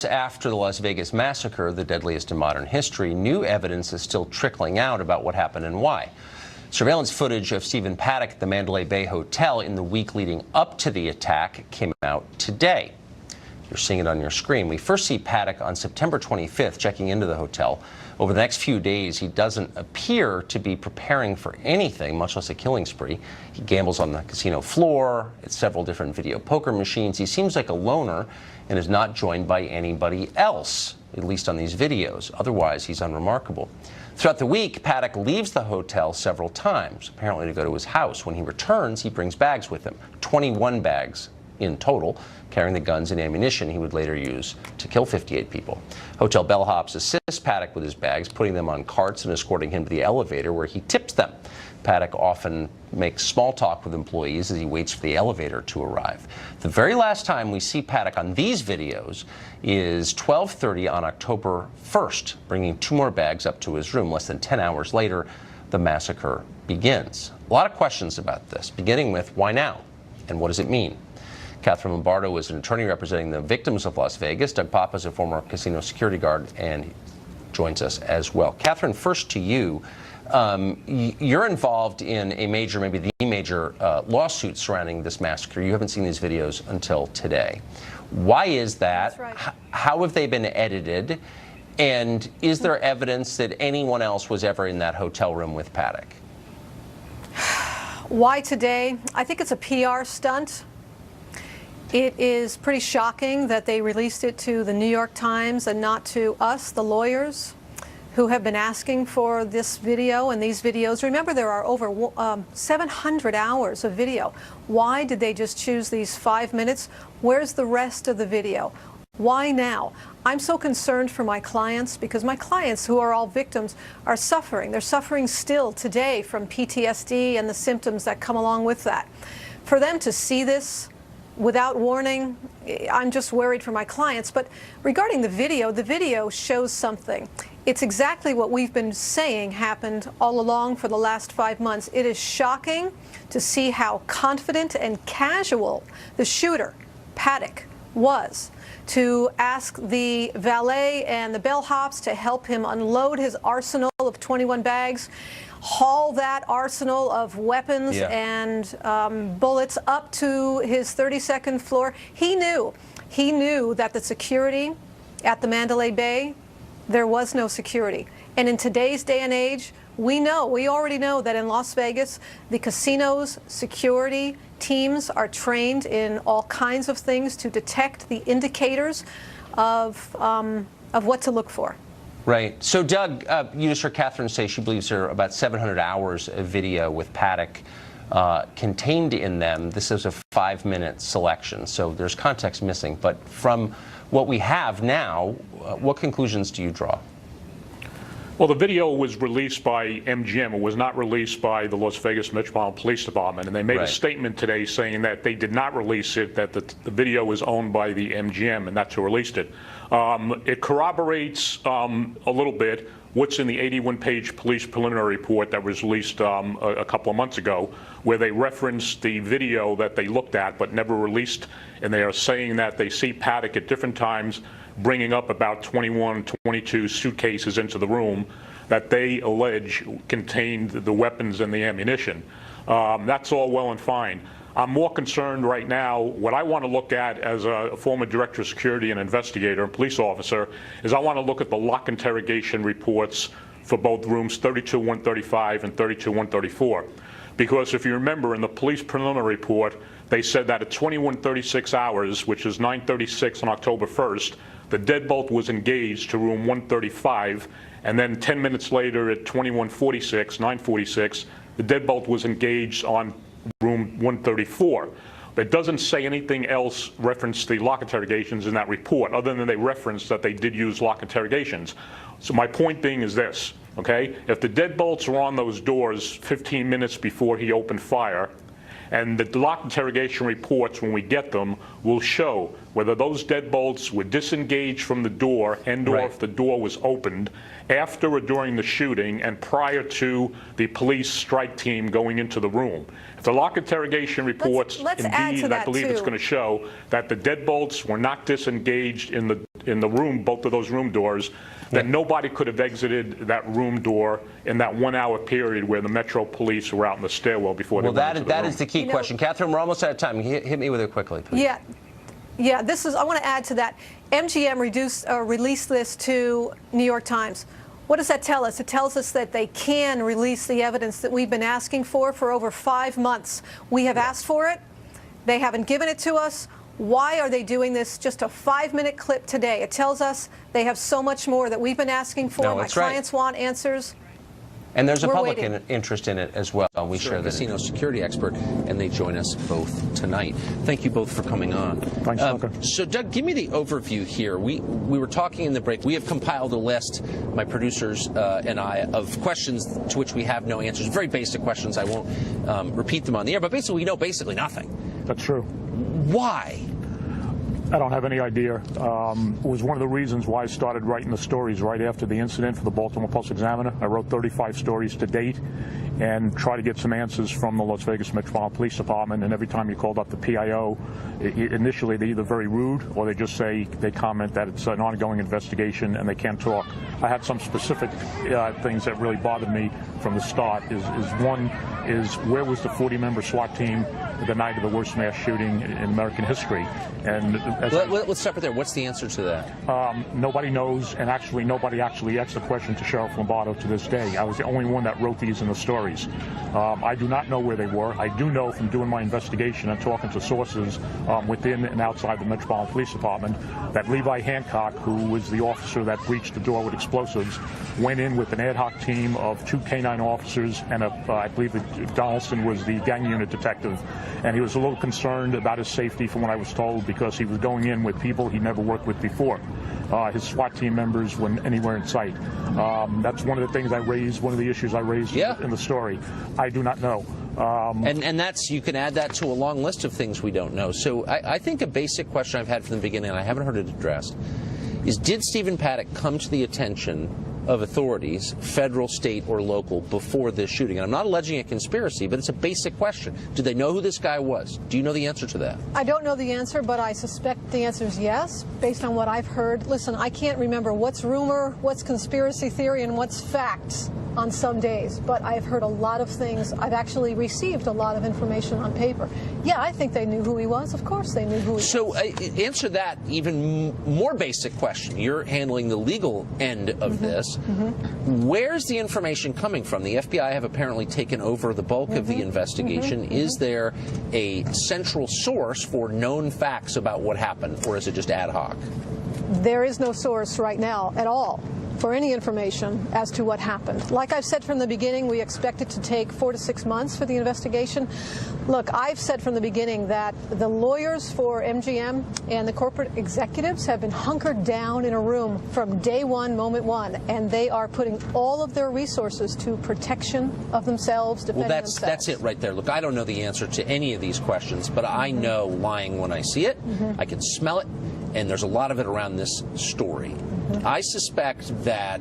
After the Las Vegas massacre, the deadliest in modern history, new evidence is still trickling out about what happened and why. Surveillance footage of Stephen Paddock at the Mandalay Bay Hotel in the week leading up to the attack came out today. You're seeing it on your screen. We first see Paddock on September 25th checking into the hotel. Over the next few days, he doesn't appear to be preparing for anything, much less a killing spree. He gambles on the casino floor, at several different video poker machines. He seems like a loner and is not joined by anybody else, at least on these videos. Otherwise, he's unremarkable. Throughout the week, Paddock leaves the hotel several times, apparently to go to his house. When he returns, he brings bags with him, 21 bags in total, carrying the guns and ammunition he would later use to kill 58 people. Hotel bellhops assist Paddock with his bags, putting them on carts and escorting him to the elevator where he tips them. Paddock often makes small talk with employees as he waits for the elevator to arrive. The very last time we see Paddock on these videos is 12:30 on October 1st, bringing 2 more bags up to his room. Less than 10 hours later, the massacre begins. A lot of questions about this, beginning with why now and what does it mean? Catherine Lombardo is an attorney representing the victims of Las Vegas. Doug Papa is a former casino security guard and joins us as well. Catherine, first to you. You're involved in a major, maybe the major lawsuit surrounding this massacre. You haven't seen these videos until today. Why is that? That's right. How have they been edited? And is there evidence that anyone else was ever in that hotel room with Paddock? Why today? I think it's a PR stunt. It is pretty shocking that they released it to the New York Times and not to us, the lawyers, who have been asking for this video and these videos. Remember, there are over 700 hours of video. Why did they just choose these 5 minutes? Where's the rest of the video? Why now? I'm so concerned for my clients because my clients, who are all victims, are suffering. They're suffering still today from PTSD and the symptoms that come along with that. For them to see this without warning, I'm just worried for my clients. But regarding the video shows something. It's exactly what we've been saying happened all along for the last 5 months. It is shocking to see how confident and casual the shooter, Paddock, was to ask the valet and the bellhops to help him unload his arsenal of 21 bags, haul that arsenal of weapons and bullets up to his 32nd floor. He knew that the security at the Mandalay Bay, there was no security. And in today's day and age, we already know that in Las Vegas, the casino's security teams are trained in all kinds of things to detect the indicators of what to look for. Right. So, Doug, you just heard Catherine say she believes there are about 700 hours of video with Paddock contained in them. This is a 5-minute selection, so there's context missing. But from what we have now, what conclusions do you draw? Well, the video was released by MGM. It was not released by the Las Vegas Metropolitan Police Department. And they made a statement today saying that they did not release it, that the video was owned by the MGM, and that's who released it. It corroborates a little bit what's in the 81-page police preliminary report that was released a couple of months ago, where they referenced the video that they looked at but never released. And they are saying that they see Paddock at different times bringing up about 21, 22 suitcases into the room that they allege contained the weapons and the ammunition. That's all well and fine. I'm more concerned right now, what I want to look at as a former director of security and investigator and police officer, is I want to look at the lock interrogation reports for both rooms 32-135 and 32-134. Because if you remember, in the police preliminary report, they said that at 21:36 hours, which is 9:36 on October 1st, the deadbolt was engaged to room 135, and then 10 minutes later at 21:46, 9:46, the deadbolt was engaged on room 134. It doesn't say anything else reference the lock interrogations in that report, other than they reference that they did use lock interrogations. So my point being is this, okay? If the deadbolts were on those doors 15 minutes before he opened fire, and the lock interrogation reports, when we get them, will show whether those deadbolts were disengaged from the door and/or if the door was opened after or during the shooting and prior to the police strike team going into the room. If the lock interrogation reports, let's indeed, I believe it's going to show that the deadbolts were not disengaged in in the room, both of those room doors, that nobody could have exited that room door in that 1 hour period where the Metro Police were out in the stairwell before they went into the room. That is the key question. Catherine, we're almost out of time. Hit me with it quickly, please. Yeah. I want to add to that. MGM released this to New York Times. What does that tell us? It tells us that they can release the evidence that we've been asking for over 5 months. We have asked for it. They haven't given it to us. Why are they doing this? Just a 5-minute clip today. It tells us they have so much more that we've been asking for. My clients want answers. And there's a public interest in it as well. We share the casino security expert, and they join us both tonight. Thank you both for coming on. Thanks, Tucker. So, Doug, give me the overview here. We were talking in the break. We have compiled a list, my producers and I, of questions to which we have no answers. Very basic questions. I won't repeat them on the air, but basically we know nothing. That's true. Why? I don't have any idea. It was one of the reasons why I started writing the stories right after the incident for the Baltimore Post-Examiner. I wrote 35 stories to date and try to get some answers from the Las Vegas Metropolitan Police Department. And every time you called up the PIO, initially they're either very rude or they just say, they comment that it's an ongoing investigation and they can't talk. I had some specific things that really bothered me from the start. One is where was the 40-member SWAT team the night of the worst mass shooting in American history? And let's start there. What's the answer to that? Nobody knows, and actually nobody actually asked the question to Sheriff Lombardo to this day. I was the only one that wrote these in the stories. I do not know where they were. I do know from doing my investigation and talking to sources within and outside the Metropolitan Police Department that Levi Hancock, who was the officer that breached the door with explosives, went in with an ad hoc team of 2 canine officers and I believe that Carlson was the gang unit detective. And he was a little concerned about his safety from what I was told because he was going in with people he never worked with before. His SWAT team members weren't anywhere in sight. That's one of the things I raised, one of the issues I raised in the story. I do not know. And that's, you can add that to a long list of things we don't know. So I think a basic question I've had from the beginning, and I haven't heard it addressed, is did Stephen Paddock come to the attention of authorities, federal, state, or local, before this shooting? And I'm not alleging a conspiracy, but it's a basic question. Did they know who this guy was? Do you know the answer to that? I don't know the answer, but I suspect the answer is yes, based on what I've heard. Listen, I can't remember what's rumor, what's conspiracy theory, and what's facts on some days, but I've heard a lot of things. I've actually received a lot of information on paper. Yeah, I think they knew who he was. Of course they knew who he was. So answer that even more basic question. You're handling the legal end of this. Where's the information coming from? The FBI have apparently taken over the bulk of the investigation. Is there a central source for known facts about what happened, or is it just ad hoc? There is no source right now at all for any information as to what happened. Like I've said from the beginning, we expect it to take 4 to 6 months for the investigation. Look, I've said from the beginning that the lawyers for MGM and the corporate executives have been hunkered down in a room from day one, moment one, and they are putting all of their resources to protection of themselves, defending themselves. That's it right there. Look, I don't know the answer to any of these questions, but I know lying when I see it. I can smell it, and there's a lot of it around this story. I suspect that,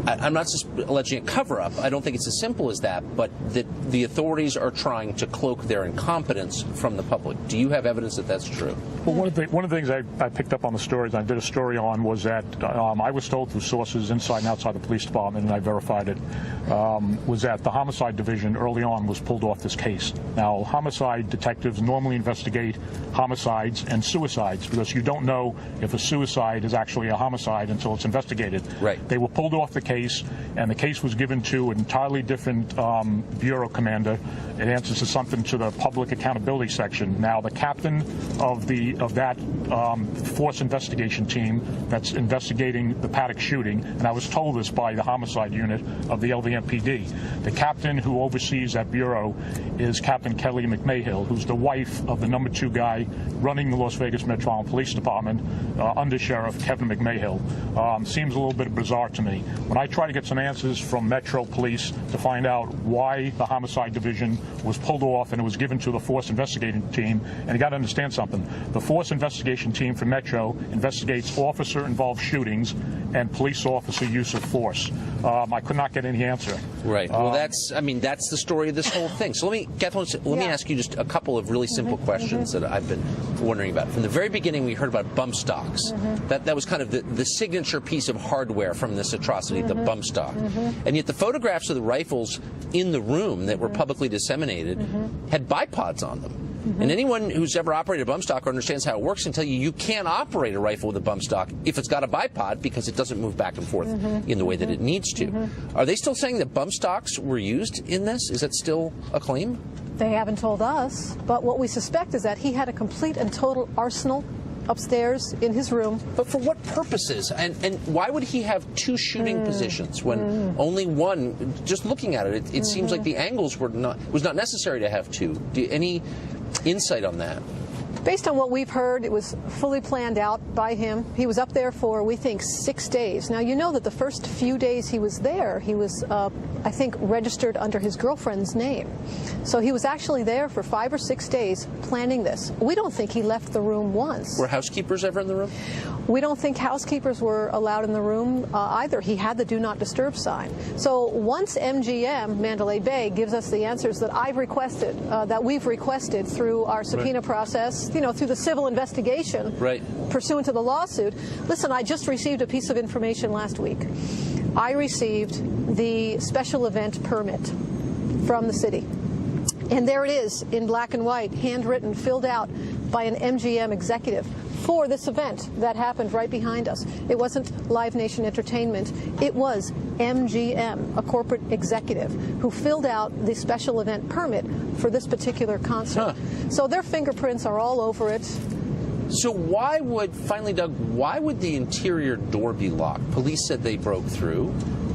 I'm not alleging a cover-up, I don't think it's as simple as that, but that the authorities are trying to cloak their incompetence from the public. Do you have evidence that that's true? Well, one of the things I picked up on the stories I did a story on was that I was told through sources inside and outside the police department, and I verified it, was that the homicide division early on was pulled off this case. Now, homicide detectives normally investigate homicides and suicides because you don't know if a suicide is actually a homicide until it's investigated. Right. They were pulled off the case, and the case was given to an entirely different bureau commander. It answers to something to the public accountability section. Now, the captain of that force investigation team that's investigating the Paddock shooting, and I was told this by the homicide unit of the LVMPD, the captain who oversees that bureau is Captain Kelly McMahill, who's the wife of the number 2 guy running the Las Vegas Metropolitan Police Department, Under Sheriff Kevin McMahill. Seems a little bit bizarre to me. When I tried to get some answers from Metro Police to find out why the Homicide Division was pulled off and it was given to the Force Investigating Team. And you got to understand something. The Force Investigation Team for Metro investigates officer-involved shootings and police officer use of force. I could not get any answer. Right. Well, that's the story of this whole thing. So Kathleen, let me ask you just a couple of really simple questions that I've been wondering about. From the very beginning, we heard about bump stocks. That was kind of the signature piece of hardware from this atrocity, the bump stock. And yet the photographs of the rifles in the room that were publicly disseminated had bipods on them. And anyone who's ever operated a bump stock or understands how it works can tell you can't operate a rifle with a bump stock if it's got a bipod because it doesn't move back and forth in the way that it needs to. Are they still saying that bump stocks were used in this? Is that still a claim? They haven't told us, but what we suspect is that he had a complete and total arsenal upstairs in his room. But for what purposes? And why would he have two shooting positions when only one? Just looking at it, it seems like the angles was not necessary to have two. Any insight on that? Based on what we've heard, it was fully planned out by him. He was up there for, we think, 6 days. Now, you know that the first few days he was there, he was, I think, registered under his girlfriend's name. So he was actually there for 5 or 6 days planning this. We don't think he left the room once. Were housekeepers ever in the room? We don't think housekeepers were allowed in the room either. He had the do not disturb sign. So once MGM, Mandalay Bay, gives us the answers that I've requested, that we've requested through our subpoena process, you know, through the civil investigation pursuant to the lawsuit. Listen, I just received a piece of information last week. I received the special event permit from the city. And there it is in black and white, handwritten, filled out by an MGM executive for this event that happened right behind us. It wasn't Live Nation Entertainment. It was MGM, a corporate executive, who filled out the special event permit for this particular concert. So their fingerprints are all over it. So why would, finally, Doug, why would the interior door be locked? Police said they broke through,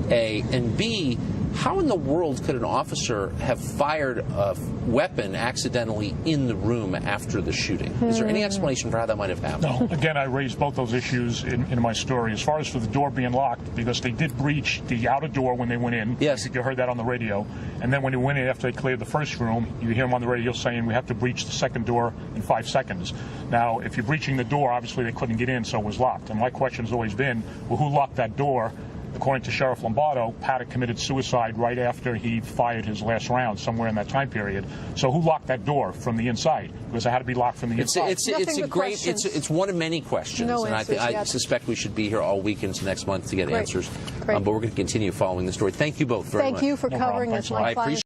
A, and B, how in the world could an officer have fired a weapon accidentally in the room after the shooting? Is there any explanation for how that might have happened? No. Again, I raised both those issues in my story. As far as for the door being locked, because they did breach the outer door when they went in. Yes. I think you heard that on the radio. And then when they went in after they cleared the first room, you hear them on the radio saying we have to breach the second door in 5 seconds. Now, if you're breaching the door, obviously they couldn't get in, so it was locked. And my question has always been, well, who locked that door? According to Sheriff Lombardo, Paddock committed suicide right after he fired his last round, somewhere in that time period. So who locked that door from the inside? Because it had to be locked from the inside. It's one of many questions, and I suspect we should be here all week into next month to get answers. But we're going to continue following the story. Thank you both very much. Thank you for covering this. I appreciate